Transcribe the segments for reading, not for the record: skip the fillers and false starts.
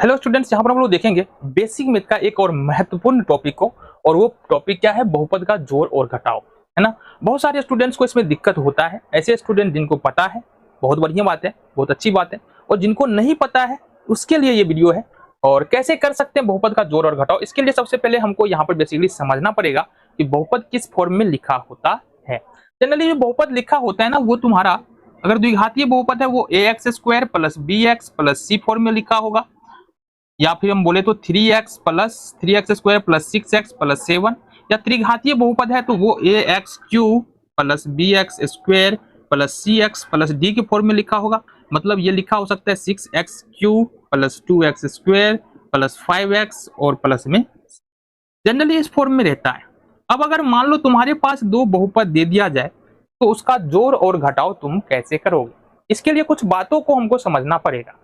Hello students, यहाँ पर हम लोग देखेंगे बेसिक मैथ का एक और महत्वपूर्ण टॉपिक को। और वो टॉपिक क्या है? बहुपद का जोड़ और घटाव, है ना। बहुत सारे स्टूडेंट्स को इसमें दिक्कत होता है। ऐसे स्टूडेंट जिनको पता है, बहुत बढ़िया बात है, बहुत अच्छी बात है। और जिनको नहीं पता है उसके लिए ये वीडियो है। और कैसे कर सकते हैं बहुपद का जोड़ और घटाव, इसके लिए सबसे पहले हमको यहाँ पर बेसिकली समझना पड़ेगा कि बहुपद किस फॉर्म में लिखा होता है। जनरली जो बहुपद लिखा होता है ना, वो तुम्हारा अगर द्विघातीय बहुपद है वो ax² plus bx plus c form में लिखा होगा, या फिर हम बोले तो 3x plus 3x² plus 6x plus 7, या त्रिघातीय बहुपद है तो वो ax³ plus bx² plus cx plus d के फॉर्म में लिखा होगा। मतलब ये लिखा हो सकता है 6x³ plus 2x² plus 5x और प्लस में जनरली इस फॉर्म में रहता है। अब अगर मान लो तुम्हारे पास दो बहुपद दे दिया जाए तो उसका जोड़ और घटाव तुम कैसे करोगे, इसके लिए कुछ बातों को हमको समझना पड़ेगा।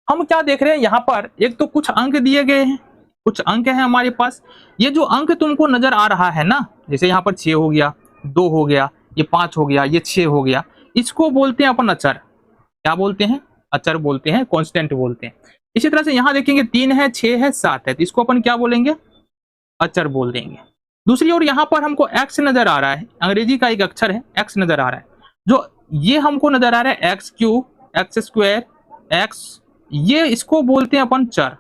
हम क्या देख रहे हैं यहाँ पर, एक तो कुछ अंक दिए गए हैं, कुछ अंक हैं हमारे पास। ये जो अंक तुमको नजर आ रहा है ना, जैसे यहाँ पर 6 हो गया, 2 हो गया, ये 5 हो गया, ये 6 हो गया, इसको बोलते हैं अपन अचर। क्या बोलते हैं? अचर बोलते हैं, कांस्टेंट बोलते हैं। इसी तरह से यहाँ देखेंगे 3 है, 6 है, 7 है, तो इसको अपन क्या बोलेंगे? अचर बोल देंगे। दूसरी ओर यहाँ पर हमको x नजर आ रहा है, अंग्रेजी का एक अक्षर है x नजर आ रहा है, जो ये हमको नजर आ रहा है x³ x² x, ये इसको बोलते हैं अपन चर।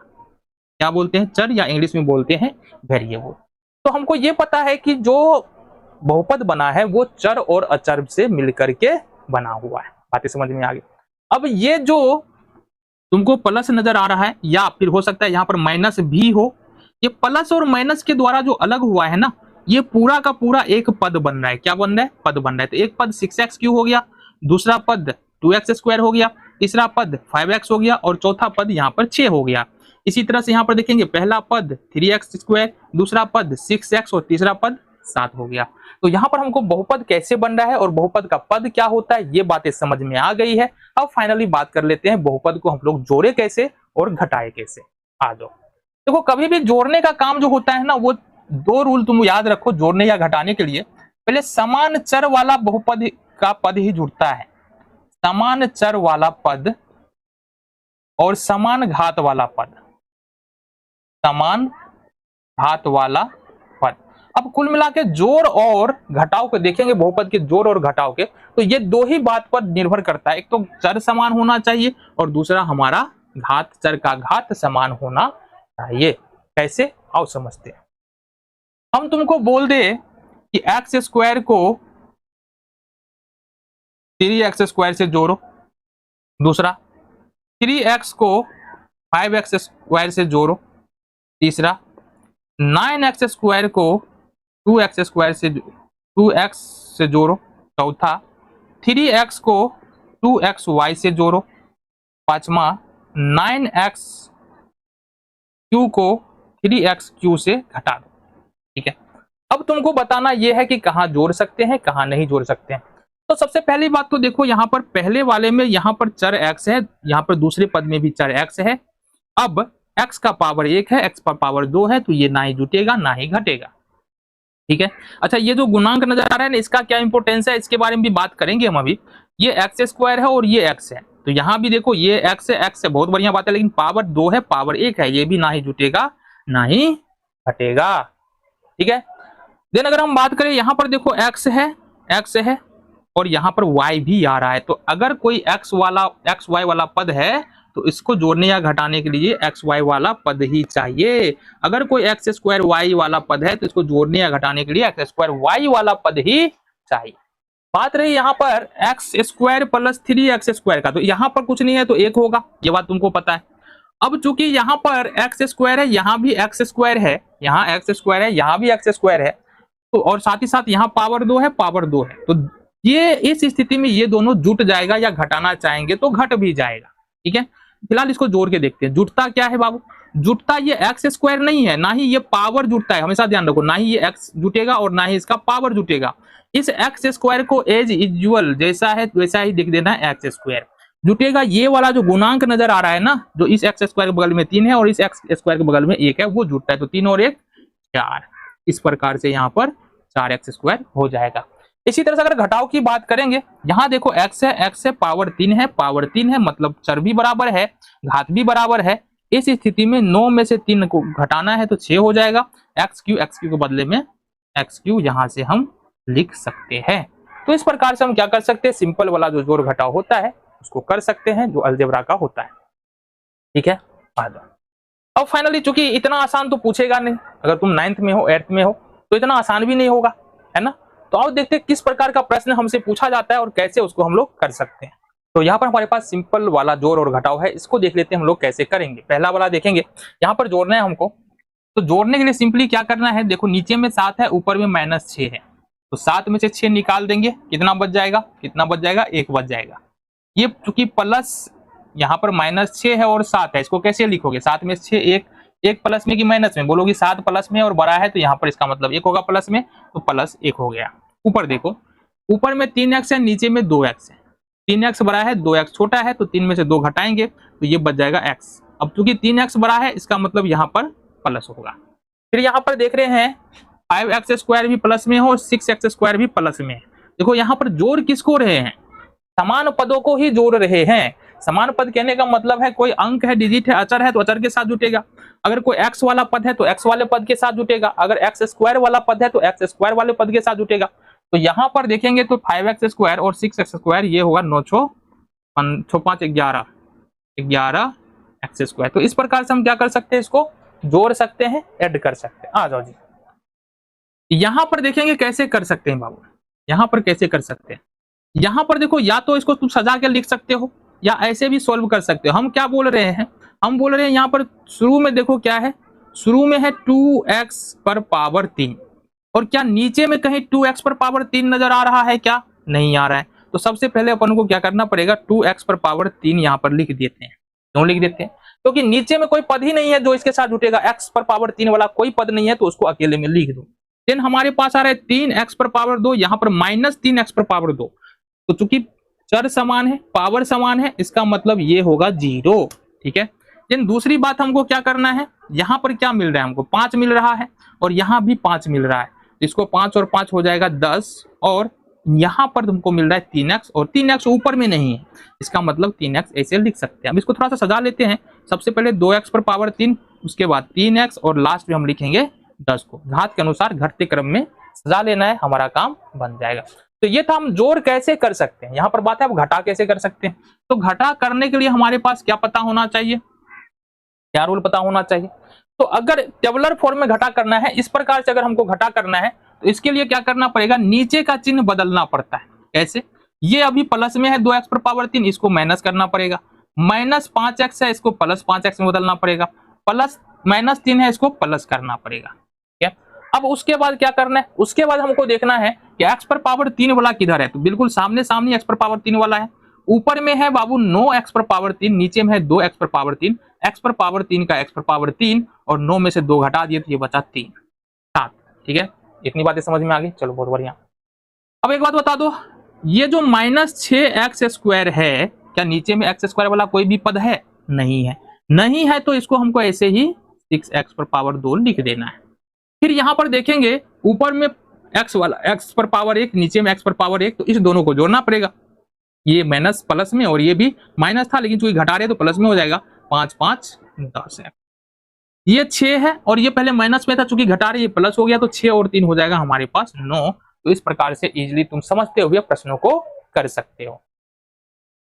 क्या बोलते हैं? चर, या इंग्लिश में बोलते हैं वेरिएबल। तो हमको ये पता है कि जो बहुपद बना है वो चर और अचर से मिलकर के बना हुआ है। बातें समझ में आ गई। अब ये जो तुमको प्लस नजर आ रहा है, या फिर हो सकता है यहाँ पर माइनस भी हो, ये प्लस और माइनस के द्वारा जो अलग हुआ है ना, ये पूरा का पूरा एक पद बन रहा है। क्या बन रहा है? पद बन रहा है। तो एक पद 6x³ हो गया, दूसरा पद 2x² हो गया, तीसरा पद 5x हो गया और चौथा पद यहाँ पर 6 हो गया। इसी तरह से यहाँ पर देखेंगे पहला पद 3x², दूसरा पद 6x और तीसरा पद 7 हो गया। तो यहाँ पर हमको बहुपद कैसे बन रहा है और बहुपद का पद क्या होता है, ये बातें समझ में आ गई है। अब फाइनली बात कर लेते हैं बहुपद को हम लोग जोड़े कैसे और घटाए कैसे। आ जाओ। देखो, कभी भी जोड़ने का काम जो होता है ना, वो दो रूल तुम याद रखो जोड़ने या घटाने के लिए। पहले समान चर वाला बहुपद का पद ही जुड़ता है, समान चर वाला पद और समान घात वाला पद, समान घात वाला पद। अब कुल मिला के जोड़ और घटाव को देखेंगे, बहुपद के जोड़ और घटाव के, तो ये दो ही बात पर निर्भर करता है। एक तो चर समान होना चाहिए और दूसरा हमारा घात, चर का घात समान होना चाहिए। कैसे? आओ समझते हैं। हम तुमको बोल दे कि x² को 3x² से जोड़ो, दूसरा 3x को 5x² से जोड़ो, तीसरा 9x² को 2x से जोड़ो, चौथा 3x को 2xy से जोड़ो, पांचवा 9x³ को 3x³ से घटा दो। ठीक है। अब तुमको बताना यह है कि कहाँ जोड़ सकते हैं, कहाँ नहीं जोड़ सकते हैं। तो सबसे पहली बात तो देखो, यहाँ पर पहले वाले में यहाँ पर चर x है, यहाँ पर दूसरे पद में भी चर x है। अब x का पावर 1 है, x का पावर 2 है, तो ये ना ही जुटेगा ना ही घटेगा। ठीक है। अच्छा, ये जो गुणांक नजर आ रहा है ना, इसका क्या इंपोर्टेंस है, इसके बारे में भी बात करेंगे हम अभी। ये x² है और ये x है, तो यहाँ भी देखो ये x है, बहुत बढ़िया बात है, लेकिन पावर 2 है, पावर 1 है, ये भी ना ही जुटेगा ना ही घटेगा। ठीक है। देन अगर हम बात करें, यहाँ पर देखो x है और यहाँ पर y भी आ रहा है, तो अगर कोई xy वाला पद है तो इसको जोड़ने या घटाने के लिए xy वाला पद ही चाहिए। अगर कोई x² y वाला पद है तो इसको जोड़ने या घटाने के लिए x² y वाला पद ही चाहिए। बात रही यहाँ पर x² प्लस 3x² का, तो यहाँ पर कुछ नहीं है तो 1 होगा, ये बात तुमको पता है। अब चूंकि यहाँ पर x² है, यहाँ भी x² है, यहाँ x² है, यहाँ भी x² है, तो और साथ ही साथ यहाँ पावर 2 है, पावर 2 है, तो ये इस स्थिति में ये दोनों जुट जाएगा, या घटाना चाहेंगे तो घट भी जाएगा। ठीक है। फिलहाल इसको जोड़ के देखते हैं। जुटता क्या है बाबू? जुटता ये x² नहीं है, ना ही ये पावर जुटता है, हमेशा ध्यान रखो, ना ही ये x जुटेगा और ना ही इसका पावर जुटेगा। इस x² को एज यूजुअल जैसा है वैसा ही लिख देना है, x² जुटेगा। ये वाला जो गुणांक नजर आ रहा है ना, जो इस x² के बगल में 3 है और इस x² के बगल में 1 है, वो जुटता है, तो 3 और 1 4। इस प्रकार से यहाँ पर 4x² हो जाएगा। इसी तरह से अगर घटाव की बात करेंगे, यहाँ देखो x है, पावर 3 है, पावर 3 है, मतलब चर भी बराबर है, घात भी बराबर है, इस स्थिति में 9 में से 3 को घटाना है तो 6 हो जाएगा। एक्स क्यू के बदले में एक्स क्यू यहां से हम लिख सकते हैं। तो इस प्रकार से हम क्या कर सकते हैं, सिंपल वाला जो जोड़ घटाव होता है उसको कर सकते हैं जो अलजेब्रा का होता है। ठीक है, आ जाओ। अब फाइनली चूंकि इतना आसान तो पूछेगा नहीं, अगर तुम 9th में हो 8th में हो तो इतना आसान भी नहीं होगा, है ना। तो आओ देखते हैं किस प्रकार का प्रश्न हमसे पूछा जाता है और कैसे उसको हम लोग कर सकते हैं। तो यहाँ पर हमारे पास सिंपल वाला जोड़ और घटाव है, इसको देख लेते हैं हम लोग कैसे करेंगे। पहला वाला देखेंगे, यहाँ पर जोड़ना है हमको। तो जोड़ने के लिए सिंपली क्या करना है, देखो नीचे में 7 है, ऊपर में -6 है, तो 7 में से 6 निकाल देंगे, कितना बच जाएगा, 1 बच जाएगा। ये चूंकि प्लस यहाँ पर -6 है और 7 है, इसको कैसे लिखोगे, 7 में 6 एक प्लस में कि माइनस में, बोलोगे 7 प्लस में और बड़ा है तो यहाँ पर इसका मतलब 1 होगा प्लस में, तो +1 हो गया। ऊपर देखो, ऊपर में 3x है, नीचे में 2x है, 3x बड़ा है 2x छोटा है, तो 3 में से 2 घटाएंगे तो ये बच जाएगा x। अब चूंकि 3x बड़ा है इसका मतलब यहाँ पर प्लस होगा। फिर यहाँ पर देख रहे हैं 5x² भी प्लस में हो और 6x² भी प्लस में है। देखो यहाँ पर जोड़ किसको रहे हैं, समान पदों को ही जोड़ रहे हैं। समान पद कहने का मतलब है कोई अंक है, डिजिट है, अचर है तो अचर के साथ जुटेगा। अगर कोई x वाला पद है तो x वाले पद के साथ जुटेगा। अगर x² वाला पद है तो x² वाले पद के साथ जुटेगा। तो यहाँ पर देखेंगे तो 5x² और 6x² ये होगा 9 6 5 11 x²। तो इस प्रकार से हम क्या कर सकते हैं, इसको जोड़ सकते हैं, ऐड कर सकते हैं। आ जाओ जी, यहाँ पर देखेंगे कैसे कर सकते हैं बाबू। यहाँ पर कैसे कर सकते हैं, यहाँ पर देखो या तो इसको तुम सजा के लिख सकते हो या ऐसे भी सॉल्व कर सकते हो। हम क्या बोल रहे हैं, हम बोल रहे हैं यहाँ पर शुरू में देखो क्या है, शुरू में है 2x पर पावर 3 और क्या नीचे में कहीं 2x पर पावर 3 नजर आ रहा है, क्या नहीं आ रहा है। तो सबसे पहले अपन को क्या करना पड़ेगा, 2x पर पावर 3 यहाँ पर लिख देते हैं। क्यों लिख देते हैं, क्योंकि नीचे में कोई पद ही नहीं है जो इसके साथ जुटेगा। x पर पावर 3 वाला कोई पद नहीं है तो उसको अकेले में लिख दो। देन हमारे पास आ रहा है 3x पर पावर 2, यहाँ पर -3x पर पावर 2। तो चूंकि चर समान है, पावर समान है, इसका मतलब ये होगा 0। ठीक है, देन दूसरी बात हमको क्या करना है, यहाँ पर क्या मिल रहा है हमको, 5 मिल रहा है और यहाँ भी 5 मिल रहा है। इसको 5 और 5 हो जाएगा 10 और यहाँ पर तुमको मिल रहा है 3x और 3x ऊपर में नहीं है, इसका मतलब 3x ऐसे लिख सकते हैं। अब इसको थोड़ा सा सजा लेते हैं। सबसे पहले 2x पर पावर 3, उसके बाद 3x और लास्ट में हम लिखेंगे 10 को। घात के अनुसार घटते क्रम में सजा लेना है, हमारा काम बन जाएगा। तो ये था हम जोड़ कैसे कर सकते हैं। यहाँ पर बात है अब घटा कैसे कर सकते हैं। तो घटा करने के लिए हमारे पास क्या पता होना चाहिए, क्या रूल पता होना चाहिए। तो अगर टेबुलर फॉर्म में घटा करना है, इस प्रकार से अगर हमको घटा करना है तो इसके लिए क्या करना पड़ेगा, नीचे का चिन्ह बदलना पड़ता है। कैसे, ये अभी प्लस में है 2x पर पावर 3, इसको माइनस करना पड़ेगा। -5x है, इसको +5x में बदलना पड़ेगा। प्लस -3 है, इसको प्लस करना पड़ेगा। ठीक है, अब उसके बाद क्या करना है, उसके बाद हमको देखना है कि x पर पावर 3 वाला किधर है। तो बिल्कुल सामने सामने x पर पावर 3 वाला है। ऊपर में है बाबू 9x पर पावर 3, नीचे में है 2x पर पावर 3। x पर पावर 3 का x पर पावर 3 और 9 में से 2 घटा दिए तो ये बचा 3 7। ठीक है, इतनी बातें समझ में आ गई, चलो बहुत बढ़िया। अब एक बात बता दो, ये जो -6x² है, क्या नीचे में x² वाला कोई भी पद है, नहीं है। नहीं है तो इसको हमको ऐसे ही 6x पर पावर 2 लिख देना है। फिर यहाँ पर देखेंगे ऊपर में x वाला x पर पावर 1, नीचे में x पर पावर 1, तो इस दोनों को जोड़ना पड़ेगा। ये माइनस प्लस में और ये भी माइनस था, लेकिन चूंकि घटा रहे तो प्लस में हो जाएगा। 5 5 10 है, ये 6 है और ये पहले माइनस में था, चूंकि घटा रहे ये प्लस हो गया, तो 6 और 3 हो जाएगा हमारे पास 9। तो इस प्रकार से इजीली तुम समझते हुए प्रश्नों को कर सकते हो।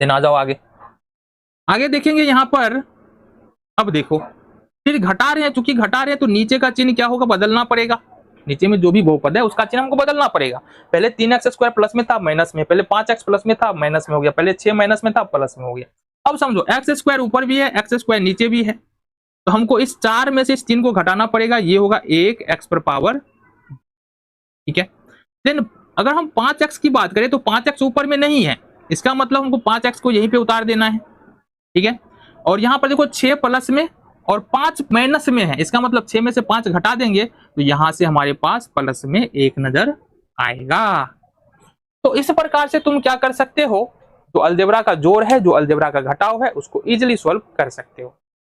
देन आ जाओ आगे। आगे देखेंगे यहाँ पर, अब देखो फिर घटा रहे हैं, चूंकि घटा रहे हैं तो नीचे का चिन्ह क्या होगा, बदलना पड़ेगा। नीचे में जो भी बहुपद है उसका चिन्ह हमको बदलना पड़ेगा। पहले 3x² प्लस में था, माइनस में, पहले 5x प्लस में था, माइनस में हो गया, पहले 6 माइनस में था, प्लस में हो गया। अब समझो x² ऊपर भी है, x² नीचे भी है, तो हमको इस 4 में से इस 3 को घटाना पड़ेगा। ये होगा 1x पर पावर, ठीक है। देन अगर हम 5x की बात करें तो 5x ऊपर में नहीं है, इसका मतलब हमको 5x को यहीं पे उतार देना है। ठीक है, और यहाँ पर देखो 6 प्लस में और 5 माइनस में है, इसका मतलब 6 में से 5 घटा देंगे तो यहां से हमारे पास प्लस में 1 नजर आएगा। तो इस प्रकार से तुम क्या कर सकते हो, जो अलजेब्रा का जोड़ है, जो अलजेब्रा का घटाव है, उसको इजीली सॉल्व कर सकते हो।